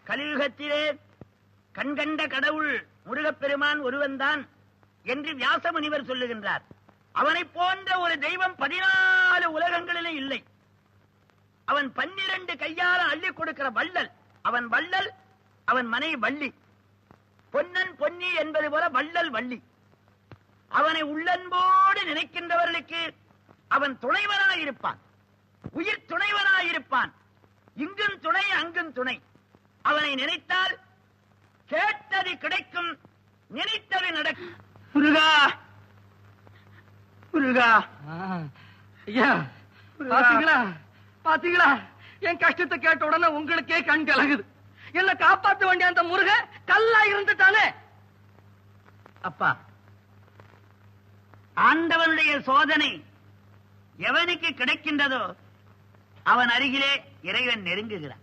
கலியுகத்திலே கண்கண்ட கடவுள் முருகப்பெருமான் ஒருவன்தான் என்று வியாச முனிவர் சொல்லுகின்றார். அவனை போன்ற ஒரு தெய்வம் 14 உலகங்களிலும் இல்லை. அவன் 12 கையால அள்ளி கொடுக்கிற வள்ளல். அவன் வள்ளல், அவன் மனைவி வள்ளி. பொன்னன் பொன்னி என்பது போல வள்ளல் வள்ளி. அவனை உள்ளன்போடு நினைக்கின்றவர்களுக்கு அவன் துணைவனாயிருப்பான், உயிர் துணைவனாயிருப்பான். இங்கும் துணை அங்கும் துணை. அவனை நினைத்தால் கேட்டது கிடைக்கும், நினைத்தது நடக்கும். முருகா முருகா. ஐயா பாத்தீங்களா பாத்தீங்களா, என் கஷ்டத்தை கேட்ட உடனே உங்களுக்கே கண் கலங்குது. என்ன காப்பாற்ற வேண்டிய அந்த முருக கல்லா இருந்துட்டானே. அப்பா, ஆண்டவனுடைய சோதனை எவனுக்கு கிடைக்கின்றதோ அவன் அருகிலே இறைவன் நெருங்குகிறான்.